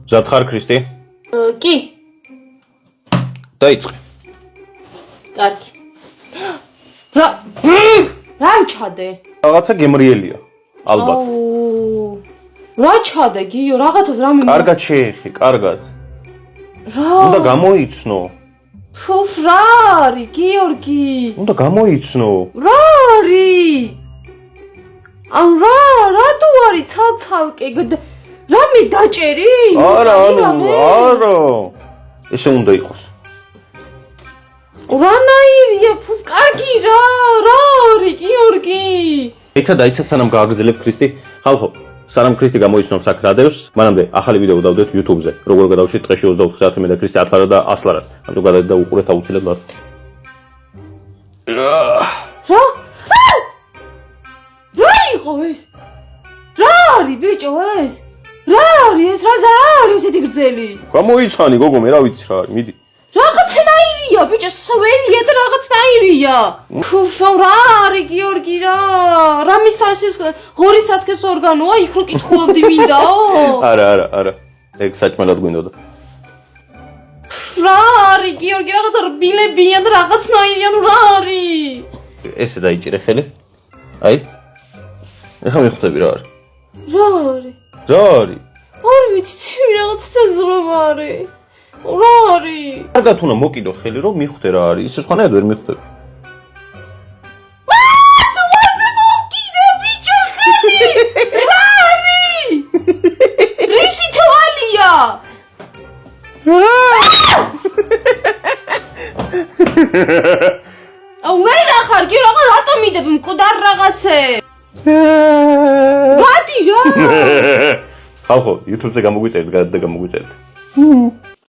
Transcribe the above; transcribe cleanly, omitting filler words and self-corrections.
მზად ხარ ქრისტი? კი. დაიწყე. კარგი. რა ჩადე? რაღაცა გემრიელია, ალბათ. რა ჩადე, გიო, რაღაცას რა მინდა. კარგად შეეხი, კარგად. რა? უნდა გამოიცნო. ფუფ, რა არის, გიორგი? უნდა გამოიცნო. რა არის? ან რატო არის ცალცალკე? რამე დაჭერი? არა. ესე უნდა იყოს. რანაირია, ფუფ, კარგი რა არის, გიორგი? დაიცა სანამ გააგრძელებ ქრისტი. ხალხო, სანამ ქრისტი გამოიცნობს აქ რადევს, მანამდე ახალი ვიდეო დავდეთ YouTube-ზე. როგორ გადავშით დღეში 24 საათი მე და ქრისტი ათლარად და ასლარად. ამიტომ გადავიდეთ და უყურეთ აუცილებლად. რა? რა იყო ეს? რა არის ბიჭო ეს? რა არის ეს? რა არის ესეთი გრძელი? გამოიცხანი გოგო, მე რა ვიცი რა არის, მიდი. რაღაცნაირია ბიჭო, სველია და რაღაცნაირია. ფუფ, რა არის გიორგი რა? რამის ასის ღორის ასკეს ორგანოა, იქ რო კითხულობდი მინდაო? არა. ეგ საჭმელად გვინდოდა. რა არის გიორგი, რაღაცა რბილებია და რაღაცნაირია, ნუ რა არის? ესე დაიჭირე ხელი. აი. ეხლა მიხვდები რა არის. რა არის? რა არის? არ ვიცი, რაღაც ცეძრობა არის. რა არის? კარგად უნდა მოკიდო ხელი რომ მიხვდე რა არის. ისე სხვანაირად ვერ მიხვდები. თუ ვაზე მოკიდე ბიჭო ხელი. რა არის? რისი თვალია? აუ მე რა ხარ კი რატომ მიდებ მკვდარ რაღაცე? გადი რა. ხალხო, YouTube-ზე გამოგვიწერეთ, გადადა გამოგვიწერეთ.